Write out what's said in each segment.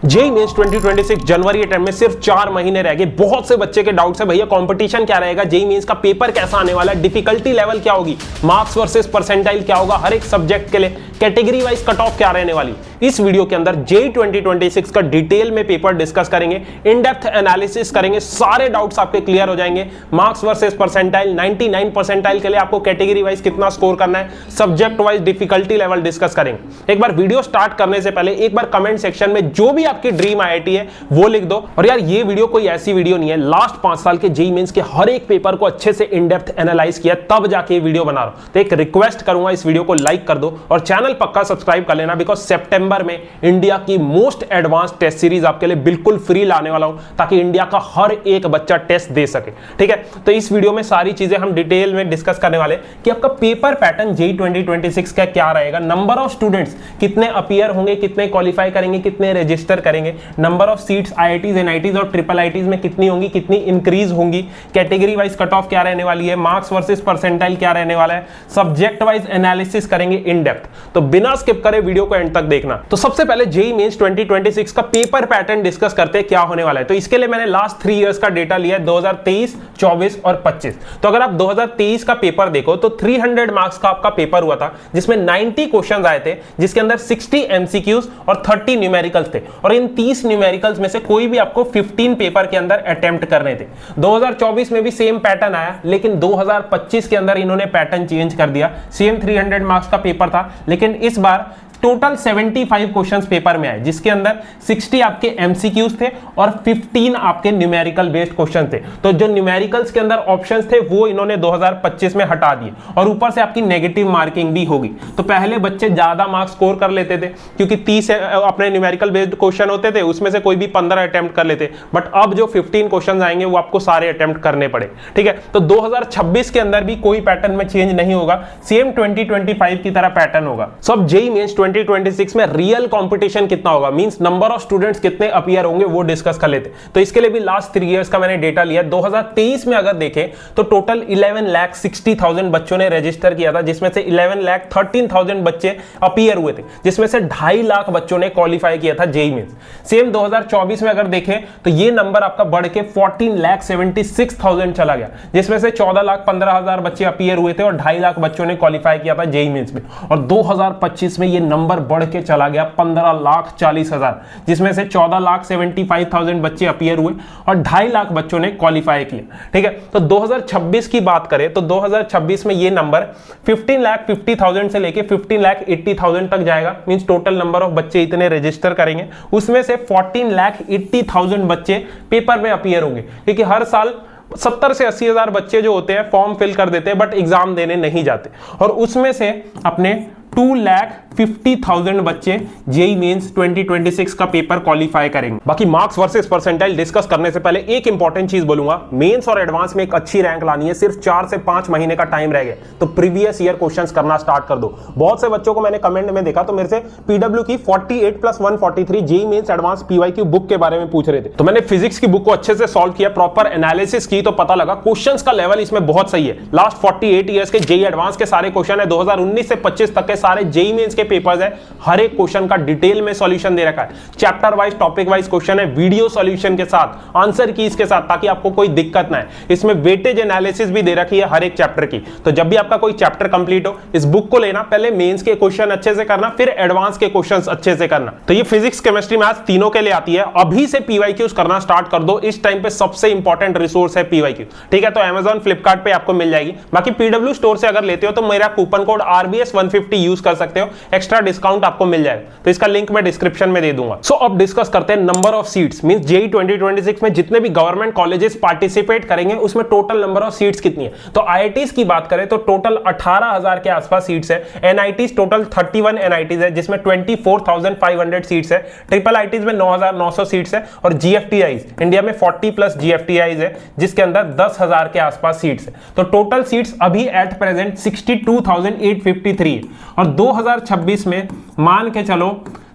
JEE mains 2026 जनवरी attempt में सिर्फ 4 महीने रह गए। बहुत से बच्चे के डाउट्स है भैया कंपटीशन क्या रहेगा, जेईई मेंस का पेपर कैसा आने वाला है, डिफिकल्टी लेवल क्या होगी, मार्क्स वर्सेस परसेंटाइल क्या होगा, हर एक सब्जेक्ट के लिए कैटेगरी वाइज कट ऑफ क्या रहने वाली। इस वीडियो के अंदर जेईई 2026 का डिटेल में पेपर डिस्कस करेंगे, इन डेप्थ एनालिसिस करेंगे, सारे डाउट्स आपके क्लियर हो जाएंगे। मार्क्स वर्सेस परसेंटाइल, 99 परसेंटाइल के लिए आपको कैटेगरी वाइज कितना स्कोर करना है, subject wise difficulty level discuss करेंगे। एक बार वीडियो स्टार्ट करने से पहले एक बार कमेंट सेक्शन में जो भी आपकी ड्रीम आईआईटी है वो लिख दो। और यार ये वीडियो कोई ऐसी वीडियो नहीं है, लास्ट 5 साल के जेईई मेंस के हर एक पेपर को अच्छे से इन डेप्थ एनालाइज किया तब जाके ये वीडियो बना रहा हूं। तो एक रिक्वेस्ट करूंगा, इस वीडियो को लाइक कर दो और चैनल पक्का सब्सक्राइब कर लेना, बिकॉज सितंबर में इंडिया की मोस्ट एडवांस टेस्ट सीरीज आपके लिए बिल्कुल फ्री लाने वाला हूं, ताकि इंडिया का हर एक बच्चा टेस्ट दे सके। ठीक है, तो इस वीडियो में सारी चीजें हम डिटेल में डिस्कस करने वाले कि आपका पेपर पैटर्न जेईई 2026 का क्या रहेगा, नंबर ऑफ स्टूडेंट्स कितने अपीयर होंगे, कितने क्वालिफाई करेंगे, कितने रजिस्टर करेंगे, number of seats IITs, NITs और ट्रिपल आईटीज में कितनी होंगी, कितनी इंक्रीज होंगी, कैटेगरी वाइज कट ऑफ क्या रहने वाली है, मार्क्स वर्सेस परसेंटाइल क्या रहने वाला है, सब्जेक्ट वाइज एनालिसिस करेंगे इन डेप्थ। तो बिना स्किप करे वीडियो को एंड तक देखना। तो सबसे पहले जेईई मेंस 2026 का पेपर पैटर्न डिस्कस करते हैं क्या होने वाला है। तो इसके लिए मैंने लास्ट 3 इयर्स का डेटा लिया है, 2023, 24 और 25। तो अगर आप 2023 का पेपर देखो तो 300 मार्क्स का आपका पेपर हुआ था, जिसमें 90 क्वेश्चंस आए थे, जिसके अंदर 60 एमसीक्यूज और 30 न्यूमेरिकल्स थे। और इन 30 न्यूमेरिकल्स में से कोई भी आपको 15 पेपर के अंदर अटेम्प्ट करने थे। 2024 में भी सेम पैटर्न आया, लेकिन 2025 के अंदर इन्होंने पैटर्न चेंज कर दिया। सेम 300 मार्क्स का पेपर था, लेकिन इस बार टोटल 75 क्वेश्चंस पेपर में आए, जिसके अंदर 60 आपके एमसीक्यूज थे और 15 आपके न्यूमेरिकल बेस्ड क्वेश्चन थे। तो जो न्यूमेरिकल्स के अंदर ऑप्शंस थे वो इन्होंने 2025 में हटा दिए, और ऊपर से आपकी नेगेटिव मार्किंग भी होगी। तो पहले बच्चे ज्यादा मार्क्स स्कोर कर लेते थे, क्योंकि 30 अपने न्यूमेरिकल बेस्ड क्वेश्चन होते थे, उसमें से कोई भी 15 अटेम्प्ट कर लेते। बट अब जो 15 क्वेश्चन आएंगे वो आपको सारे अटेम्प्ट करने पड़े। ठीक है, तो 2026 के अंदर भी कोई पैटर्न में चेंज नहीं होगा, सेम 2025 की तरह पैटर्न होगा। सो अब जेईई मेंस 2026 में रियल कंपटीशन कितना होगा, मींस नंबर ऑफ स्टूडेंट्स कितने अपीयर होंगे, वो डिस्कस कर लेते। तो इसके लिए भी लास्ट 3 इयर्स का मैंने डेटा लिया। 2023 में अगर देखें तो टोटल 11,60,000 बच्चों ने रजिस्टर किया था, जिसमें से 11,13,000 बच्चे अपीयर हुए थे, जिसमें से 2.5 लाख बच्चों ने क्वालिफाई किया था जेईई मेंस। सेम 2024 में अगर देखें तो ये नंबर आपका बढ़ के 14,76,000 चला गया, जिसमें से 14,15,000 बच्चे अपीयर हुए थे और 2.5 लाख बच्चों ने क्वालिफाई किया था जेईई मेंस में। और 2025 में ये नंबर बढ़ के चला गया 15,40,000, जिसमें से 14,75,000 बच्चे अपीयर हुए और 2.5 लाख बच्चों ने क्वालिफाई किया। ठीक है, तो 2026 की बात करें तो 2026 में ये नंबर 15,50,000 से लेके 15,80,000 तक जाएगा। मींस टोटल नंबर ऑफ बच्चे इतने रजिस्टर करेंगे, उसमें से 14,80,000 बच्चे पेपर में अपीयर होंगे, क्योंकि हर साल 70 से 80,000 बच्चे जो होते हैं फॉर्म फिल कर देते हैं बट एग्जाम देने नहीं जाते, और उसमें से अपने 2,50,000 बच्चे जेईई मेंस 2026 का पेपर क्वालिफाई करेंगे। बाकी मार्क्स वर्सेस परसेंटाइल डिस्कस करने से पहले एक इंपॉर्टेंट चीज बोलूंगा, मेंस और एडवांस में एक अच्छी रैंक लानी है, सिर्फ 4 से 5 महीने का टाइम रह गया, तो प्रीवियस ईयर क्वेश्चंस करना स्टार्ट कर दो। बहुत से बच्चों को मैंने कमेंट में देखा तो मेरे से पीडब्ल्यू की 48+143 JEE mains advance PYQ book के बारे में पूछ रहे थे। तो मैंने फिजिक्स की बुक को अच्छे से सॉल्व किया, प्रॉपर एनालिसिस की, तो पता लगा क्वेश्चंस का लेवल इसमें बहुत सही है। लास्ट 48 ईयर्स के जेईई एडवांस के सारे क्वेश्चन है, 2019 से 25 तक के सारे जेईई मेंस के पेपर्स है, हर एक क्वेश्चन का डिटेल में सॉल्यूशन दे रखा है, chapter wise topic wise question है, वीडियो सॉल्यूशन के साथ, आंसर कीज के साथ, ताकि आपको कोई दिक्कत ना है। इसमें वेटेज एनालिसिस भी दे रखी है हर एक चैप्टर की। तो जब भी आपका कोई चैप्टर कंप्लीट हो, इस बुक को लेना, पहले मेंस के क्वेश्चन अच्छे से करना, फिर एडवांस के क्वेश्चंस अच्छे से करना। तो ये फिजिक्स, केमिस्ट्री, मैथ्स तीनों के लिए आती है। अभी से पीवाईक्यूज करना स्टार्ट कर दो, इस टाइम पे सबसे इंपॉर्टेंट रिसोर्स है पीवाईक्यू। ठीक है, तो Amazon, फ्लिपकार्ट पे आपको मिल जाएगी। बाकी पीडब्ल्यू स्टोर से अगर लेते हो तो मेरा कूपन कोड RBS150 यूज कर सकते हो, एक्स्ट्रा डिस्काउंट आपको मिल जाएगा। तो इसका लिंक मैं डिस्क्रिप्शन में दे दूंगा। सो अब डिस्कस करते हैं number of seats, means JEE 2026 में जितने भी गवर्नमेंट कॉलेजेस पार्टिसिपेट करेंगे उसमें टोटल नंबर ऑफ सीट्स कितनी है। तो आईआईटीज की बात करें तो टोटल 18,000 के आसपास सीट्स है। एनआईटीज टोटल 31 एनआईटीज है, जिसमें 24,500 सीट्स है। ट्रिपल आईटीज में 9,900 सीट्स है, और जीएफटीआईज इंडिया में 40+ जीएफटीआईज है, जिसके अंदर 10,000 के आसपास सीट्स है। तो टोटल सीट्स अभी एट प्रेजेंट 62,853 है, और 2026 में मान के चलो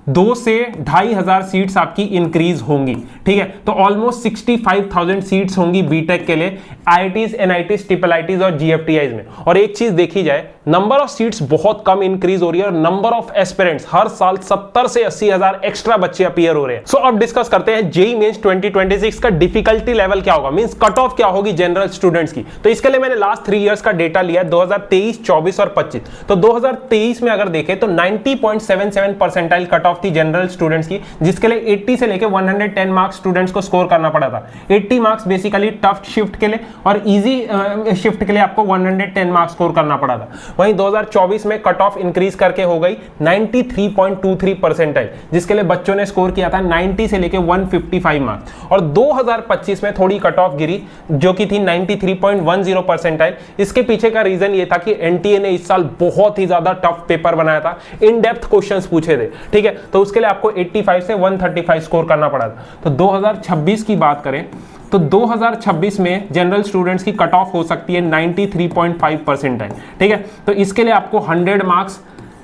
2 से 2,500 सीट्स आपकी इंक्रीज होंगी, ठीक है। तो ऑलमोस्ट 65,000 सीट्स होंगी बीटेक के लिए आईआईटीज, एनआईटीज, ट्रिपल आईटीज और जीएफटीआईज में। और एक चीज देखी जाए, नंबर ऑफ सीट्स बहुत कम इंक्रीज हो रही है और नंबर ऑफ एस्पिरेंट्स हर साल 70 से 80,000 एक्स्ट्रा बच्चे अपीयर हो रहे हैं। सो अब डिस्कस करते हैं जेईई मेंस 2026 का डिफिकल्टी लेवल क्या होगा, मींस कट ऑफ क्या होगी जनरल स्टूडेंट्स की। तो इसके लिए मैंने लास्ट 3 इयर्स का डेटा लिया है, 2023, 24 और 25। तो 2023 में अगर देखें तो 90.77 परसेंटाइल कट ऑफ थी जनरल स्टूडेंट्स की, जिसके लिए 80 से लेकर 110 मार्क्स स्टूडेंट्स को स्कोर करना पड़ा था। 80 मार्क्स बेसिकली टफ शिफ्ट के लिए और इजी शिफ्ट के लिए आपको 110 मार्क्स स्कोर करना पड़ा था। वहीं 2024 में कट ऑफ इंक्रीज करके हो गई 93.23 परसेंटाइल, जिसके लिए बच्चों ने स्कोर किया था 90 से लेके 155 मार्क्स। और 2025 में थोड़ी कट ऑफ गिरी जो कि थी 93.10 परसेंटाइल। इसके पीछे का रीजन ये था कि एनटीए ने इस साल बहुत ही ज्यादा टफ पेपर बनाया था, इन डेप्थ क्वेश्चंस पूछे थे, ठीक है। तो उसके लिए आपको 85 से 135 स्कोर करना पड़ा था। तो 2026 की बात करें तो 2026 में जनरल स्टूडेंट्स की कट ऑफ हो सकती है 93.5 परसेंटाइल, ठीक है। तो इसके लिए आपको 100 मार्क्स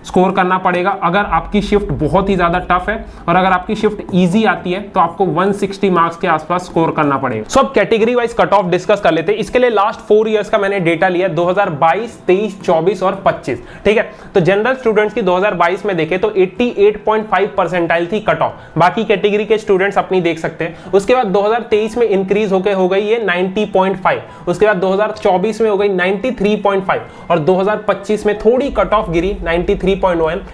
स्कोर करना पड़ेगा अगर आपकी शिफ्ट बहुत ही ज्यादा टफ है, और अगर आपकी शिफ्ट इजी आती है तो आपको 160 मार्क्स के आसपास स्कोर करना पड़ेगा। सो अब category wise cut off discuss कर लेते हैं। इसके लिए लास्ट 4 इयर्स का मैंने डेटा लिया 2022, 23, 24 और 25, ठीक है। तो जनरल स्टूडेंट्स की 2022 में देखें तो 88.5 परसेंटाइल थी कट ऑफ, बाकी कैटेगरी के स्टूडेंट्स अपनी देख सकते हैं। उसके बाद 2023 में इंक्रीज होकर हो गई ये 90.5, उसके बाद 2024 में हो गई 93.5 और 2025 में थोड़ी कट ऑफ गिरी 93.1।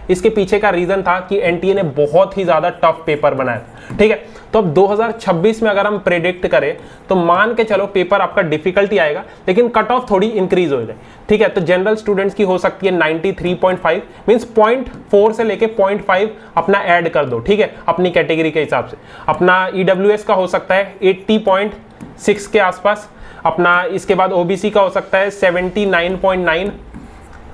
इसके पीछे का रीजन था कि एनटीए ने बहुत ही ज्यादा टफ पेपर बनाया, ठीक है। तो अब 2026 में अगर हम प्रेडिक्ट करें तो मान के चलो पेपर आपका डिफिकल्टी आएगा लेकिन कट ऑफ थोड़ी इंक्रीज हो जाए, ठीक है। तो जनरल स्टूडेंट्स की हो सकती है 93.5, मींस 0.4 से लेके 0.5 अपना ऐड कर दो, ठीक है, अपनी कैटेगरी के हिसाब से। अपना ईडब्ल्यूएस का हो सकता है 80.6 के आसपास, अपना इसके बाद ओबीसी का हो सकता है 79.9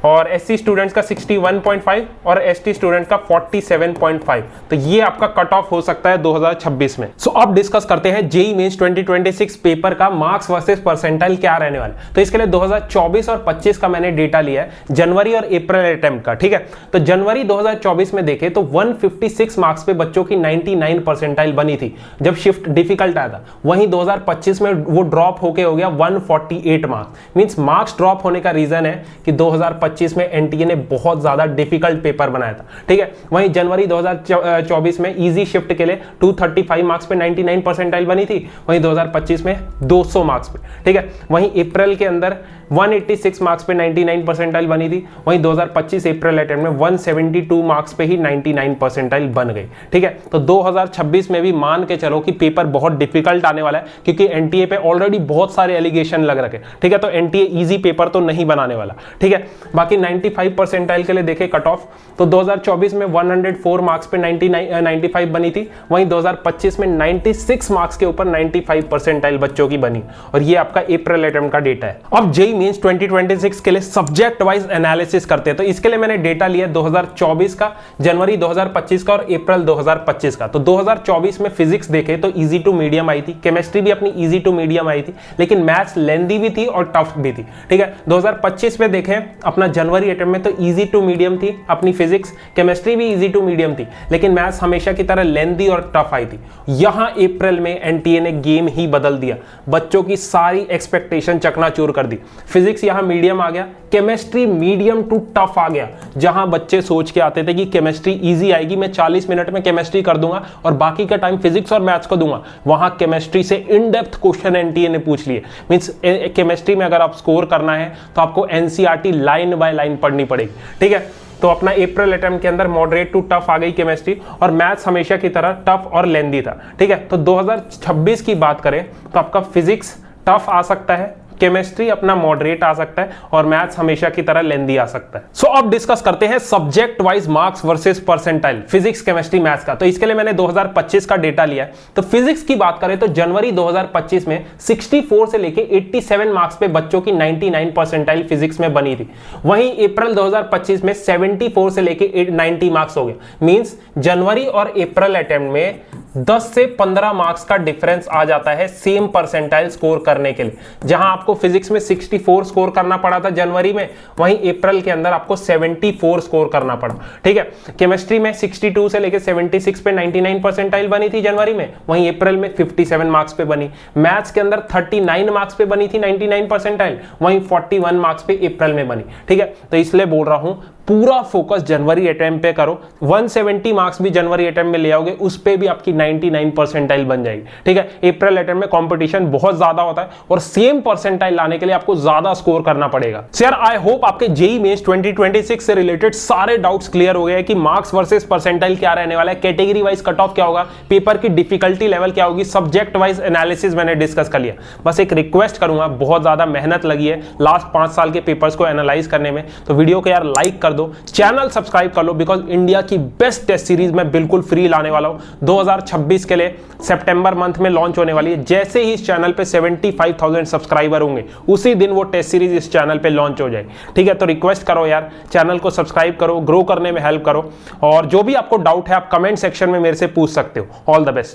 और एससी स्टूडेंट्स का 61.5 और एसटी स्टूडेंट्स का 47.5। तो ये आपका कट ऑफ हो सकता है 2026 में। सो अब डिस्कस करते हैं जेईई मेंस 2026 पेपर का मार्क्स वर्सेस परसेंटाइल क्या रहने वाला है। तो इसके लिए 2024 और 25 का मैंने डेटा लिया है, जनवरी और अप्रैल अटेम्प्ट का, ठीक है। तो जनवरी 2024 में देखें तो 156 मार्क्स पे बच्चों की 99 परसेंटाइल बनी थी जब शिफ्ट डिफिकल्ट आया था। वहीं 2025 में वो ड्रॉप होके हो गया 148 मार्क्स, मींस मार्क्स ड्रॉप होने का रीजन है कि 2025 में एनटीए ने बहुत ज्यादा डिफिकल्ट पेपर बनाया था, ठीक है। वहीं जनवरी 2024 में इजी शिफ्ट के लिए 235 मार्क्स पे 99 परसेंटाइल बनी थी, वहीं 2025 में 200 मार्क्स पे, ठीक है। वहीं अप्रैल के अंदर 186 मार्क्स पे 99 परसेंटाइल बनी थी, वहीं 2025 अप्रैल अटेम्प्ट में 172 मार्क्स पे ही 99 परसेंटाइल बन गई, ठीक है। तो 2026 में भी मान के चलो कि पेपर बहुत डिफिकल्ट आने वाला है क्योंकि एनटीए पे ऑलरेडी बहुत सारे एलिगेशन लग रखे, ठीक है। तो एनटीए इजी पेपर तो नहीं बनाने वाला, ठीक है। बाकी 95 परसेंटाइल के लिए देखें कट ऑफ तो 2024 में 104 मार्क्स पे 95 बनी थी, वहीं 2025 में 96 मार्क्स के ऊपर 95 परसेंटाइल बच्चों की बनी, और ये आपका अप्रैल अटेम्प्ट का डेटा है। अब जेईई मेंस 2026 के लिए सब्जेक्ट वाइज एनालिसिस करते हैं। तो इसके लिए मैंने डेटा लिया 2024 का, जनवरी 2025 का और अप्रैल 2025 का। तो 2024 में फिजिक्स देखे तो इजी टू मीडियम आई थी, केमिस्ट्री भी अपनी इजी टू मीडियम आई थी, लेकिन मैथ्स लेंदी भी थी और टफ भी थी, ठीक है। 2025 में देखें अपना जनवरी अटेम्प्ट में तो इजी टू मीडियम थी अपनी फिजिक्स, केमिस्ट्री भी इजी टू मीडियम थी, लेकिन मैथ्स हमेशा की तरह लेंदी और टफ आई थी। यहां अप्रैल में एनटीए ने गेम ही बदल दिया, बच्चों की सारी एक्सपेक्टेशन चकनाचूर कर दी। फिजिक्स यहां मीडियम आ गया, केमिस्ट्री मीडियम टू टफ आ गया। जहां बच्चे सोच के आते थे कि केमिस्ट्री इजी आएगी, मैं 40 मिनट में केमिस्ट्री कर दूंगा और बाकी का टाइम फिजिक्स और मैथ्स को दूंगा, वहां केमिस्ट्री से इन डेप्थ क्वेश्चन एनटीए ने पूछ लिए। मींस केमिस्ट्री में अगर आप स्कोर करना है तो आपको एनसीईआरटी लाइन बाय लाइन पढ़नी पड़ेगी, ठीक है। तो अपना अप्रैल अटेम्प्ट के अंदर मॉडरेट टू टफ आ गई केमिस्ट्री, और मैथ्स हमेशा की तरह टफ और लेंदी था, ठीक है। तो 2026 की बात करें तो आपका फिजिक्स टफ आ सकता है, केमिस्ट्री अपना मॉडरेट आ सकता है और मैथ्स हमेशा की तरह लेंदी आ सकता है। सो अब डिस्कस करते हैं subject wise marks versus percentile, physics, chemistry, maths का। तो इसके लिए मैंने 2025 का डेटा लिया है। तो फिजिक्स की बात करें तो जनवरी 2025 में 64 से लेके 87 मार्क्स पे बच्चों की 99 परसेंटाइल फिजिक्स में बनी थी। वहीं अप्रैल 2025 में 74 से लेके 90 मार्क्स हो गए। मींस जनवरी और अप्रैल अटेम्प्ट में 10 से 15 मार्क्स का डिफरेंस आ जाता है सेम परसेंटाइल स्कोर करने के लिए। जहां आपको फिजिक्स में 64 स्कोर करना पड़ा था जनवरी में, वहीं अप्रैल के अंदर आपको 74 स्कोर करना पड़ा। ठीक है, केमिस्ट्री में 62 से लेकर 76 पे 99 परसेंटाइल बनी थी जनवरी में, वहीं अप्रैल में 57 मार्क्स पे बनी। मैथ्स के अंदर 39 मार्क्स पे बनी थी 99 परसेंटाइल, वहीं 41 मार्क्स पे अप्रैल में बनी। ठीक है, तो इसलिए बोल रहा हूं पूरा फोकस जनवरी अटेम्प्ट पे करो। 170 मार्क्स भी जनवरी अटेम्प्ट में ले आओगे, उस पे भी आपकी 99 परसेंटाइल बन जाएगी। ठीक है, अप्रैल अटेम्प्ट में कंपटीशन बहुत ज्यादा होता है और सेम परसेंटाइल लाने के लिए आपको ज्यादा स्कोर करना पड़ेगा। सो यार आई होप आपके जेईई मेंस 2026 से रिलेटेड सारे डाउट्स क्लियर हो गए कि मार्क्स वर्सेस परसेंटाइल क्या रहने वाला है, कैटेगरी वाइज कट ऑफ क्या होगा, पेपर की डिफिकल्टी लेवल क्या होगी, सब्जेक्ट वाइज एनालिसिस मैंने डिस्कस कर लिया। बस एक रिक्वेस्ट करूंगा, बहुत ज्यादा मेहनत लगी है लास्ट 5 साल के पेपर्स को एनालाइज करने में, तो वीडियो को यार लाइक कर दो, चैनल सब्सक्राइब कर लो, बिकॉज इंडिया की बेस्ट टेस्ट सीरीज मैं बिल्कुल फ्री लाने वाला हूं 2026 के लिए। सितंबर मंथ में लॉन्च होने वाली है। जैसे ही इस चैनल पे 75,000 सब्सक्राइबर होंगे, उसी दिन वो टेस्ट सीरीज इस चैनल पे लॉन्च हो जाएगी। ठीक है, तो रिक्वेस्ट करो यार, चैनल को सब्सक्राइब करो, ग्रो करने में हेल्प करो, और जो भी आपको डाउट है आप कमेंट सेक्शन में मेरे से पूछ सकते हो। All the best.